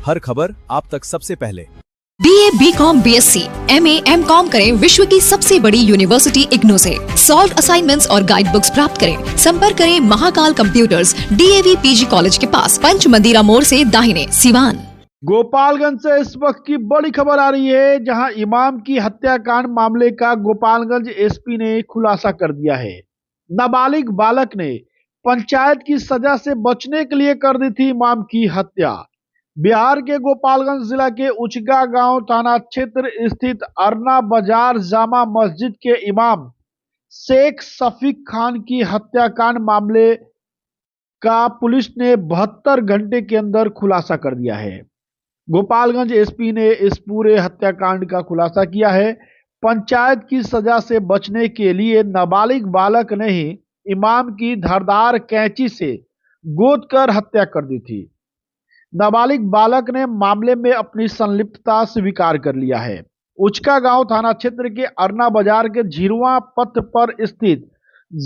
हर खबर आप तक सबसे पहले। BA, BCom, BSc, MA, MCom करें विश्व की सबसे बड़ी यूनिवर्सिटी इग्नू से। सॉल्व असाइनमेंट्स और गाइड बुक्स प्राप्त करें। संपर्क करें Mahakal computers, DAV PG college के पास, पंच मंदिरा मोड़ से दाहिने, सिवान। गोपालगंज से इस वक्त की बड़ी खबर आ रही है, जहां इमाम की हत्याकांड मामले का गोपालगंज एसपी ने खुलासा कर दिया है। नाबालिग बालक ने पंचायत की सजा से बचने के लिए कर दी थी इमाम की हत्या। बिहार के गोपालगंज जिला के उचगा गांव थाना क्षेत्र स्थित अरना बाजार जामा मस्जिद के इमाम शेख शफीक खान की हत्याकांड मामले का पुलिस ने 72 घंटे के अंदर खुलासा कर दिया है। गोपालगंज एसपी ने इस पूरे हत्याकांड का खुलासा किया है। पंचायत की सजा से बचने के लिए नाबालिग बालक ने ही इमाम की धारदार कैंची से गोद कर हत्या कर दी थी। नाबालिग बालक ने मामले में अपनी संलिप्तता स्वीकार कर लिया है। उचका गांव थाना क्षेत्र के अरना बाजार के झिरवा पथ पर स्थित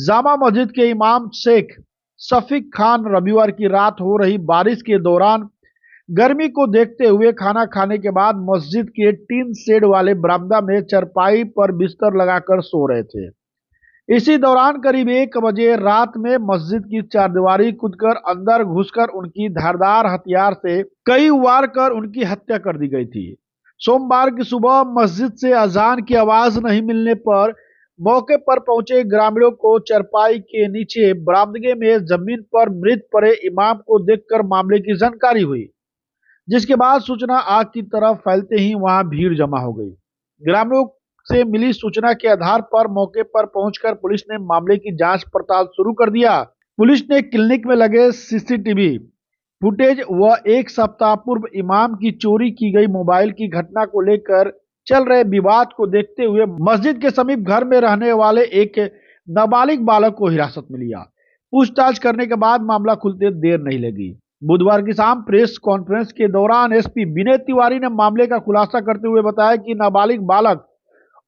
जामा मस्जिद के इमाम शेख शफीक खान रविवार की रात हो रही बारिश के दौरान गर्मी को देखते हुए खाना खाने के बाद मस्जिद के टीन शेड वाले बरामदा में चरपाई पर बिस्तर लगाकर सो रहे थे। इसी दौरान करीब 1 बजे रात में मस्जिद की चारदीवारी कूदकर अंदर घुसकर उनकी धारदार हथियार से कई वार कर उनकी हत्या कर दी गई थी। सोमवार की सुबह मस्जिद से अजान की आवाज नहीं मिलने पर मौके पर पहुंचे ग्रामीणों को चरपाई के नीचे बरामदे में जमीन पर मृत पड़े इमाम को देखकर मामले की जानकारी हुई, जिसके बाद सूचना आग की तरह फैलते ही वहां भीड़ जमा हो गई। ग्रामीणों से मिली सूचना के आधार पर मौके पर पहुंचकर पुलिस ने मामले की जांच पड़ताल शुरू कर दिया। पुलिस ने क्लिनिक में लगे सीसीटीवी फुटेज व 1 सप्ताह पूर्व इमाम की चोरी की गई मोबाइल की घटना को लेकर चल रहे विवाद को देखते हुए मस्जिद के समीप घर में रहने वाले एक नाबालिग बालक को हिरासत में लिया। पूछताछ करने के बाद मामला खुलते देर नहीं लगी। बुधवार की शाम प्रेस कॉन्फ्रेंस के दौरान एसपी विनय तिवारी ने मामले का खुलासा करते हुए बताया कि नाबालिग बालक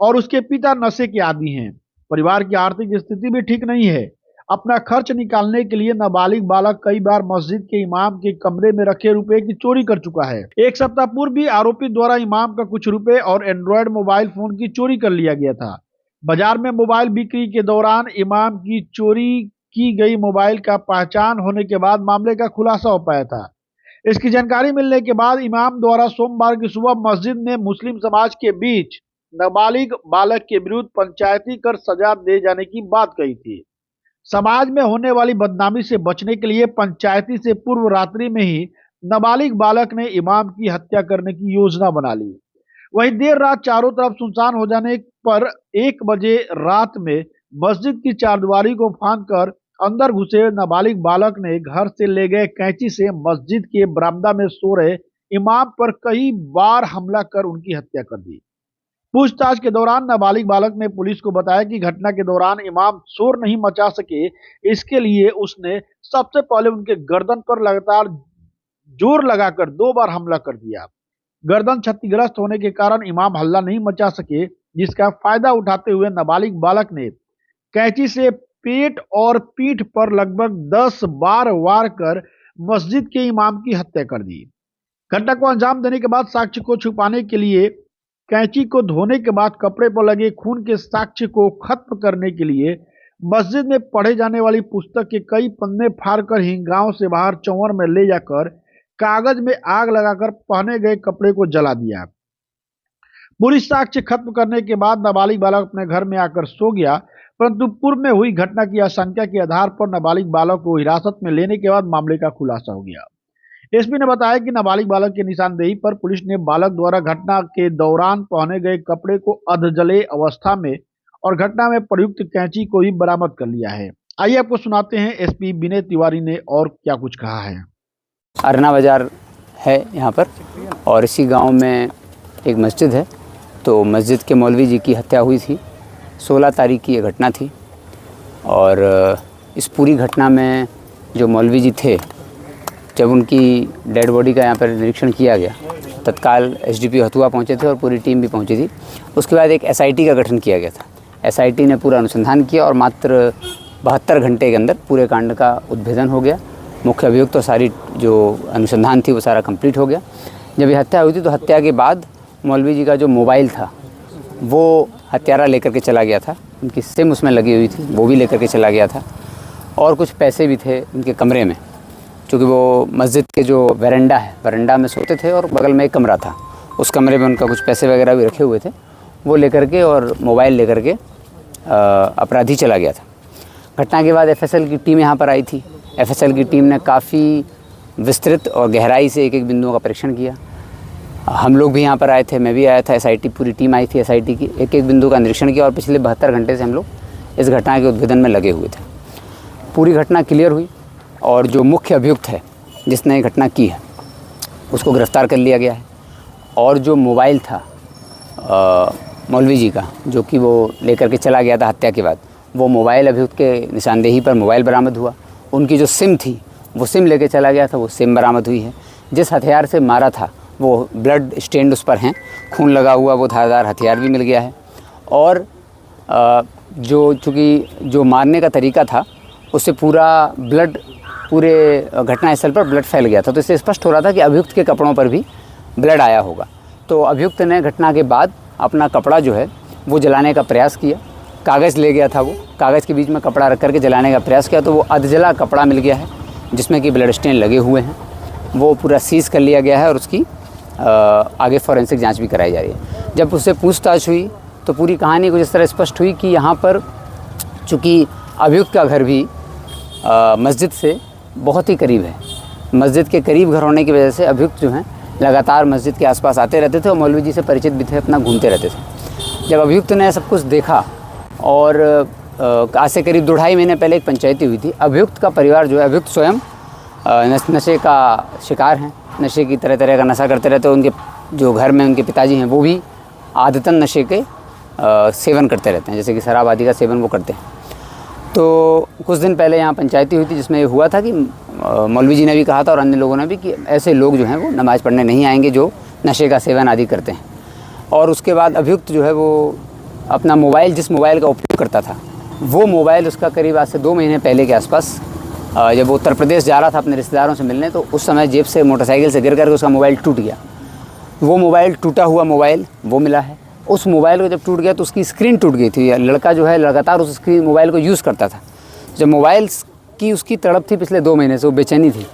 और उसके पिता नशे के आदी हैं। परिवार की आर्थिक स्थिति भी ठीक नहीं है। अपना खर्च निकालने के लिए नाबालिग बालक कई बार मस्जिद के इमाम के कमरे में रखे रुपए की चोरी कर चुका है। 1 सप्ताह पूर्व भी आरोपी द्वारा इमाम का कुछ रुपए और एंड्रॉयड मोबाइल फोन की चोरी कर लिया गया था। बाजार में मोबाइल बिक्री के दौरान इमाम की चोरी की गई मोबाइल का पहचान होने के बाद मामले का खुलासा हो पाया था। इसकी जानकारी मिलने के बाद इमाम द्वारा सोमवार की सुबह मस्जिद में मुस्लिम समाज के बीच नाबालिग बालक के विरुद्ध पंचायती कर सजा दे जाने की बात कही थी। समाज में होने वाली बदनामी से बचने के लिए पंचायती से पूर्व रात्रि में ही नाबालिग बालक ने इमाम की हत्या करने की योजना बना ली। वहीं देर रात चारों तरफ सुनसान हो जाने पर 1 बजे रात में मस्जिद की चारदीवारी को फांदकर अंदर घुसे नाबालिग बालक ने घर से ले गए कैंची से मस्जिद के बरामदा में सो रहे इमाम पर कई बार हमला कर उनकी हत्या कर दी। पूछताछ के दौरान नाबालिग बालक ने पुलिस को बताया कि घटना के दौरान इमाम शोर नहीं मचा सके, इसके लिए उसने सबसे पहले उनके गर्दन पर लगातार जोर लगाकर 2 बार हमला कर दिया। गर्दन क्षतिग्रस्त होने के कारण इमाम हल्ला नहीं मचा सके, जिसका फायदा उठाते हुए नाबालिग बालक ने कैंची से पेट और पीठ पर लगभग 10 बार वार कर मस्जिद के इमाम की हत्या कर दी। घटना को अंजाम देने के बाद साक्ष्य को छुपाने के लिए कैंची को धोने के बाद कपड़े पर लगे खून के साक्ष्य को खत्म करने के लिए मस्जिद में पढ़े जाने वाली पुस्तक के कई पन्ने फाड़कर ही गांव से बाहर चौवर में ले जाकर कागज में आग लगाकर पहने गए कपड़े को जला दिया। पूरी साक्ष्य खत्म करने के बाद नाबालिग बालक अपने घर में आकर सो गया, परंतु पूर्व में हुई घटना की आशंका के आधार पर नाबालिग बालक को हिरासत में लेने के बाद मामले का खुलासा हो गया। एसपी ने बताया कि नाबालिग बालक की निशानदेही पर पुलिस ने बालक द्वारा घटना के दौरान पहने गए कपड़े को अधजले अवस्था में और घटना में प्रयुक्त कैंची को ही बरामद कर लिया है। आइए आपको सुनाते हैं एसपी विनय तिवारी ने और क्या कुछ कहा है। अरना बाजार है यहाँ पर और इसी गांव में एक मस्जिद है, तो मस्जिद के मौलवी जी की हत्या हुई थी। 16 तारीख की ये घटना थी और इस पूरी घटना में जो मौलवी जी थे, जब उनकी डेड बॉडी का यहाँ पर निरीक्षण किया गया, तत्काल एसडीपीओ हथुआ पहुँचे थे और पूरी टीम भी पहुँची थी। उसके बाद एक एसआईटी का गठन किया गया था। एसआईटी ने पूरा अनुसंधान किया और मात्र 72 घंटे के अंदर पूरे कांड का उद्भेदन हो गया। मुख्य अभियुक्त तो सारी जो अनुसंधान थी वो सारा कंप्लीट हो गया। जब ये हत्या हुई थी तो हत्या के बाद मौलवी जी का जो मोबाइल था वो हत्यारा लेकर के चला गया था। उनकी सिम उसमें लगी हुई थी, वो भी लेकर के चला गया था। और कुछ पैसे भी थे उनके कमरे में, क्योंकि वो मस्जिद के जो वरांडा है, वरांडा में सोते थे और बगल में एक कमरा था, उस कमरे में उनका कुछ पैसे वगैरह भी रखे हुए थे, वो लेकर के और मोबाइल लेकर के अपराधी चला गया था। घटना के बाद एफएसएल की टीम यहाँ पर आई थी। एफएसएल की टीम ने काफ़ी विस्तृत और गहराई से एक एक बिंदुओं का परीक्षण किया। हम लोग भी यहाँ पर आए थे, मैं भी आया था, एसआईटी पूरी टीम आई थी एसआईटी की, एक एक बिंदु का निरीक्षण किया और पिछले 72 घंटे से हम लोग इस घटना के उद्भेदन में लगे हुए थे। पूरी घटना क्लियर हुई और जो मुख्य अभियुक्त है जिसने ये घटना की है उसको गिरफ़्तार कर लिया गया है। और जो मोबाइल था मौलवी जी का, जो कि वो लेकर के चला गया था हत्या के बाद, वो मोबाइल अभियुक्त के निशानदेही पर मोबाइल बरामद हुआ। उनकी जो सिम थी वो सिम लेके चला गया था, वो सिम बरामद हुई है। जिस हथियार से मारा था वो ब्लड स्टेन्ड उस पर हैं, खून लगा हुआ वो धारदार हथियार भी मिल गया है। और चूँकि जो मारने का तरीका था उससे पूरा ब्लड पूरे घटनास्थल पर ब्लड फैल गया था, तो इससे स्पष्ट हो रहा था कि अभियुक्त के कपड़ों पर भी ब्लड आया होगा। तो अभियुक्त ने घटना के बाद अपना कपड़ा जो है वो जलाने का प्रयास किया। कागज़ ले गया था, वो कागज़ के बीच में कपड़ा रख करके जलाने का प्रयास किया, तो वो अधजला कपड़ा मिल गया है जिसमें कि ब्लड स्टेन लगे हुए हैं। वो पूरा सीज़ कर लिया गया है और उसकी आगे फॉरेंसिक जांच भी कराई जा रही है। जब उससे पूछताछ हुई तो पूरी कहानी कुछ इस तरह स्पष्ट हुई कि यहाँ पर चूँकि अभियुक्त का घर भी मस्जिद से बहुत ही करीब है। मस्जिद के करीब घर होने की वजह से अभियुक्त जो हैं लगातार मस्जिद के आसपास आते रहते थे और मौलवी जी से परिचित भी थे, अपना घूमते रहते थे। जब अभियुक्त ने सब कुछ देखा और आज से करीब 2-2.5 महीने पहले एक पंचायती हुई थी। अभियुक्त का परिवार जो है, अभियुक्त स्वयं नशे का शिकार हैं, नशे की तरह तरह का नशा करते रहते हैं। उनके जो घर में उनके पिताजी हैं वो भी आदतन नशे के सेवन करते रहते हैं, जैसे कि शराब आदि का सेवन वो करते हैं। तो कुछ दिन पहले यहाँ पंचायती हुई थी जिसमें ये हुआ था कि मौलवी जी ने भी कहा था और अन्य लोगों ने भी कि ऐसे लोग जो हैं वो नमाज़ पढ़ने नहीं आएंगे जो नशे का सेवन आदि करते हैं। और उसके बाद अभियुक्त जो है वो अपना मोबाइल, जिस मोबाइल का उपयोग करता था, वो मोबाइल उसका करीब आज से 2 महीने पहले के आसपास जब वो उत्तर प्रदेश जा रहा था अपने रिश्तेदारों से मिलने, तो उस समय जेब से मोटरसाइकिल से गिर करके उसका मोबाइल टूट गया। वो मोबाइल, टूटा हुआ मोबाइल वो मिला है। उस मोबाइल को जब टूट गया तो उसकी स्क्रीन टूट गई थी। लड़का जो है लगातार उस स्क्रीन मोबाइल को यूज़ करता था। जब मोबाइल की उसकी तड़प थी पिछले 2 महीने से, वो बेचैनी थी।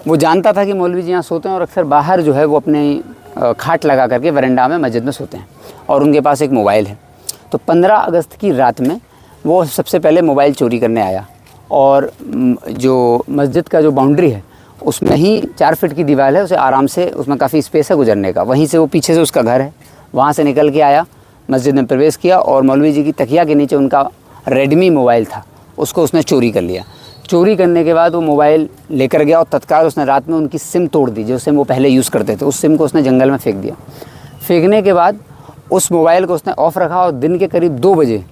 वो जानता था कि मौलवी जी यहाँ सोते हैं और अक्सर बाहर जो है वो अपने खाट लगा करके वरांडा में मस्जिद में सोते हैं और उनके पास एक मोबाइल है। तो 15 अगस्त की रात में वो सबसे पहले मोबाइल चोरी करने आया और जो मस्जिद का जो बाउंड्री है उसमें ही 4 फीट की दीवार है, उसे आराम से, उसमें काफ़ी स्पेस है गुजरने का, वहीं से वो पीछे से उसका घर है, वहाँ से निकल के आया, मस्जिद में प्रवेश किया और मौलवी जी की तकिया के नीचे उनका रेडमी मोबाइल था, उसको उसने चोरी कर लिया। चोरी करने के बाद वो मोबाइल लेकर गया और तत्काल उसने रात में उनकी सिम तोड़ दी, जो सिम वो पहले यूज़ करते थे, उस सिम को उसने जंगल में फेंक दिया। फेंकने के बाद उस मोबाइल को उसने ऑफ़ रखा और दिन के करीब 2 बजे,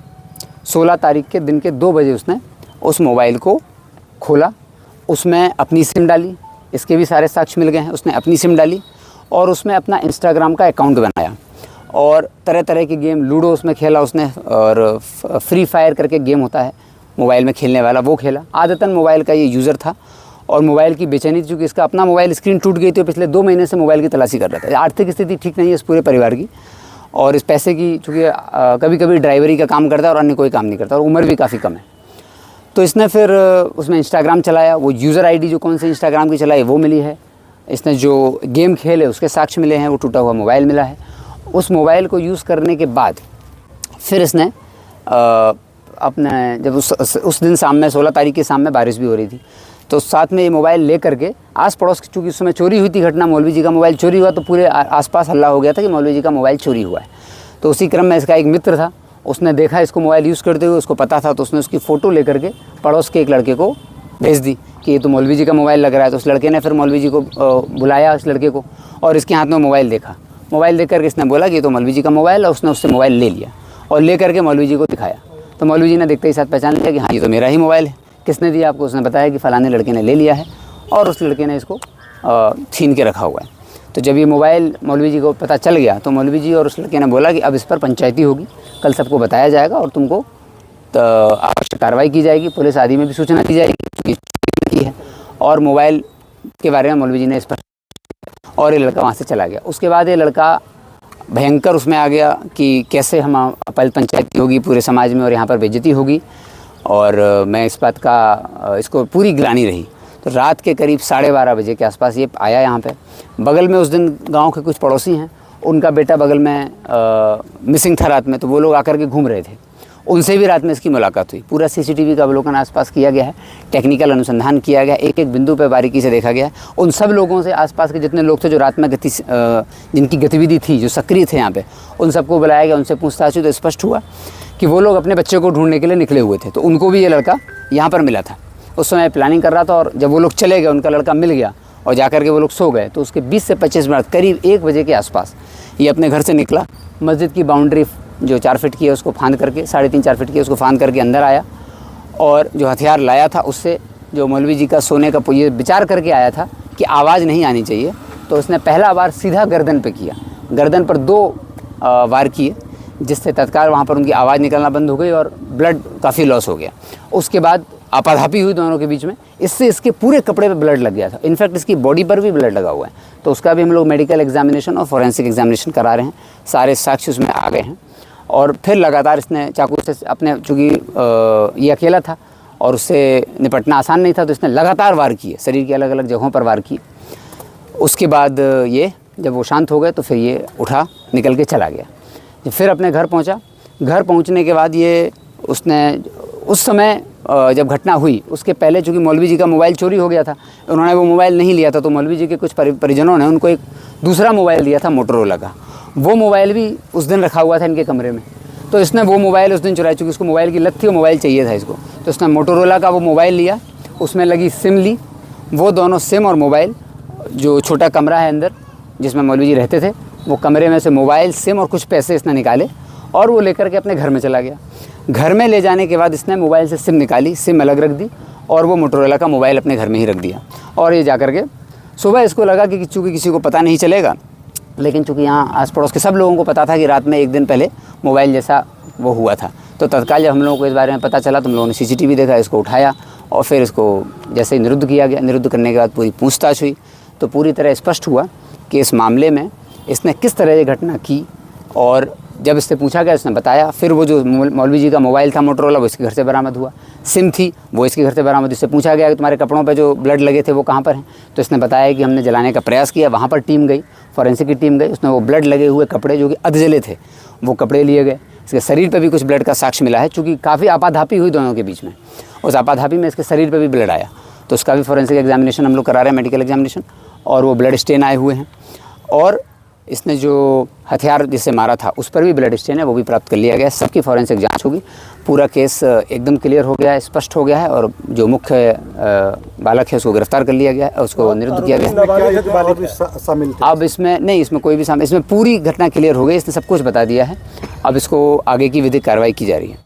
16 तारीख के दिन के 2 बजे उसने उस मोबाइल को खोला, उसमें अपनी सिम डाली, इसके भी सारे साक्ष्य मिल गए हैं। उसने अपनी सिम डाली और उसमें अपना इंस्टाग्राम का अकाउंट बनाया और तरह तरह के गेम, लूडो उसमें खेला उसने, और फ्री फायर करके गेम होता है मोबाइल में खेलने वाला, वो खेला। आदतन मोबाइल का ये यूज़र था और मोबाइल की बेचैनी थी, चूँकि इसका अपना मोबाइल स्क्रीन टूट गई थी और पिछले 2 महीने से मोबाइल की तलाशी कर रहा था। आर्थिक स्थिति ठीक नहीं है इस पूरे परिवार की और इस पैसे की, चूँकि कभी कभी ड्राइवरी का काम करता है और अन्य कोई काम नहीं करता और उम्र भी काफ़ी कम है। तो इसने फिर उसमें इंस्टाग्राम चलाया, वो यूज़र आईडी जो कौन से इंस्टाग्राम की चलाई वो मिली है। इसने जो गेम खेले उसके साक्ष्य मिले हैं, वो टूटा हुआ मोबाइल मिला है। उस मोबाइल को यूज़ करने के बाद फिर इसने अपने, जब उस दिन शाम में, 16 तारीख की शाम में बारिश भी हो रही थी, तो साथ में ये मोबाइल ले करके आस पड़ोस, चूँकि उस समय चोरी हुई थी घटना, मौलवी जी का मोबाइल चोरी हुआ, तो पूरे आसपास हल्ला हो गया था कि मौलवी जी का मोबाइल चोरी हुआ है। तो उसी क्रम में इसका एक मित्र था, उसने देखा इसको मोबाइल यूज़ करते हुए, उसको पता था, तो उसने उसकी फ़ोटो लेकर के पड़ोस के एक लड़के को भेज दी कि ये तो मौलवी जी का मोबाइल लग रहा है। तो उस लड़के ने फिर मौलवी जी को बुलाया, उस लड़के को, और इसके हाथ में मोबाइल देखा। मोबाइल देख करके इसने बोला कि ये तो मौलवी जी का मोबाइल है। उसने उससे मोबाइल ले लिया और ले करके मौलवी जी को दिखाया। तो मौलवी जी ने देखते ही साथ पहचान लिया कि हाँ, ये तो मेरा ही मोबाइल है। किसने दिया आपको? उसने बताया कि फ़लाने लड़के ने ले लिया है और उस लड़के ने इसको छीन के रखा हुआ है। तो जब ये मोबाइल मौलवी जी को पता चल गया तो मौलवी जी और उस लड़के ने बोला कि अब इस पर पंचायती होगी, कल सबको बताया जाएगा और तुमको आवश्यक कार्रवाई की जाएगी, पुलिस आदि में भी सूचना दी जाएगी है। और मोबाइल के बारे में मौलवी जी ने इस पर और ये लड़का वहाँ से चला गया। उसके बाद ये लड़का भयंकर उसमें आ गया कि कैसे हम पहले पंचायत होगी पूरे समाज में और यहाँ पर बेइज्जती होगी, और मैं इस बात का इसको पूरी गिलानी रही। तो रात के करीब 12:30 बजे के आसपास ये आया यहाँ पे। बगल में उस दिन गांव के कुछ पड़ोसी हैं, उनका बेटा बगल में मिसिंग था रात में, तो वो लोग आकर के घूम रहे थे, उनसे भी रात में इसकी मुलाकात हुई। पूरा सीसीटीवी का अवलोकन आसपास किया गया है, टेक्निकल अनुसंधान किया गया, एक एक बिंदु पर बारीकी से देखा गया है। उन सब लोगों से, आसपास के जितने लोग थे जो रात में जिनकी गतिविधि थी, जो सक्रिय थे यहाँ पे, उन सबको बुलाया गया, उनसे पूछताछ हुई तो स्पष्ट हुआ कि वो लोग अपने बच्चे को ढूंढने के लिए निकले हुए थे। तो उनको भी ये लड़का यहाँ पर मिला था। उस समय प्लानिंग कर रहा था, और जब वो लोग चले गए, उनका लड़का मिल गया और जाकर के वो लोग सो गए। तो उसके 20 से 25 मिनट करीब 1 बजे के आसपास ये अपने घर से निकला, मस्जिद की बाउंड्री जो 4 फीट की है उसको फांद करके, 3.5-4 फीट की उसको फांद करके अंदर आया, और जो हथियार लाया था उससे जो मौलवी जी का सोने का ये विचार करके आया था कि आवाज़ नहीं आनी चाहिए, तो उसने पहला वार सीधा गर्दन पे किया। गर्दन पर 2 वार किए, जिससे तत्काल वहाँ पर उनकी आवाज़ निकलना बंद हो गई और ब्लड काफ़ी लॉस हो गया। उसके बाद आपाधापी हुई दोनों के बीच में, इससे इसके पूरे कपड़े पे ब्लड लग गया था। इनफैक्ट इसकी बॉडी पर भी ब्लड लगा हुआ है। तो उसका भी हम लोग मेडिकल एग्जामिनेशन और फॉरेंसिक एग्जामिनेशन करा रहे हैं। सारे साक्ष्य उसमें आ गए हैं। और फिर लगातार इसने चाकू से अपने, चूँकि ये अकेला था और उससे निपटना आसान नहीं था, तो इसने लगातार वार किए, शरीर के अलग अलग जगहों पर वार किए। उसके बाद ये जब वो शांत हो गए तो फिर ये उठा, निकल के चला गया। फिर अपने घर पहुंचा। घर पहुंचने के बाद ये उसने उस समय जब घटना हुई उसके पहले, चूँकि मौलवी जी का मोबाइल चोरी हो गया था, उन्होंने वो मोबाइल नहीं लिया था, तो मौलवी जी के कुछ परिजनों ने उनको एक दूसरा मोबाइल दिया था, मोटोरोला का। वो मोबाइल भी उस दिन रखा हुआ था इनके कमरे में। तो इसने वो मोबाइल उस दिन चुराया, चूँकि उसको मोबाइल की लत थी, वो मोबाइल चाहिए था इसको। तो इसने मोटोरोला का वो मोबाइल लिया, उसमें लगी सिम ली। वो दोनों सिम और मोबाइल, जो छोटा कमरा है अंदर जिसमें मौलवी जी रहते थे, वो कमरे में से मोबाइल, सिम और कुछ पैसे इसने निकाले और वो लेकर के अपने घर में चला गया। घर में ले जाने के बाद इसने मोबाइल से सिम निकाली, सिम अलग रख दी और वो मोटोरोला का मोबाइल अपने घर में ही रख दिया। और ये जाकर के सुबह इसको लगा कि चूँकि किसी को पता नहीं चलेगा, लेकिन चूँकि यहाँ आस पड़ोस के सब लोगों को पता था कि रात में 1 दिन पहले मोबाइल जैसा वो हुआ था, तो तत्काल जब हम लोगों को इस बारे में पता चला तो हम लोगों ने सीसीटीवी देखा, इसको उठाया और फिर इसको जैसे ही निरुद्ध किया गया। निरुद्ध करने के बाद पूरी पूछताछ हुई तो पूरी तरह स्पष्ट हुआ कि इस मामले में इसने किस तरह ये घटना की। और जब इससे पूछा गया उसने बताया। फिर वो जो मौलवी जी का मोबाइल था मोटोरोला, वो इसके घर से बरामद हुआ। सिम थी वो इसके घर से बरामद। इससे पूछा गया कि तुम्हारे कपड़ों पे जो ब्लड लगे थे वो कहाँ पर हैं, तो इसने बताया कि हमने जलाने का प्रयास किया। वहाँ पर टीम गई, फॉरेंसिक की टीम गई, उसने वो ब्लड लगे हुए कपड़े जो कि अधजले थे वो कपड़े लिए गए। इसके शरीर पर भी कुछ ब्लड का साक्ष्य मिला है, चूँकि काफ़ी आपाधापी हुई दोनों के बीच में। उस आपाधापी में इसके शरीर पर भी ब्लड आया, तो उसका भी फॉरेंसिक एग्जामिनेशन हम लोग करा रहे हैं, मेडिकल एग्जामिनेशन, और वो ब्लड स्टेन आए हुए हैं। और इसने जो हथियार जिससे मारा था उस पर भी ब्लड स्टेन है, वो भी प्राप्त कर लिया गया है। सबकी फॉरेंसिक जांच होगी। पूरा केस एकदम क्लियर हो गया है, स्पष्ट हो गया है, और जो मुख्य बालक है उसको गिरफ्तार कर लिया गया है, उसको निरुद्ध किया गया। अब इसमें नहीं, इसमें कोई भी इसमें पूरी घटना क्लियर हो गई, इसने सब कुछ बता दिया है। अब इसको आगे की विधिक कार्रवाई की जा रही है।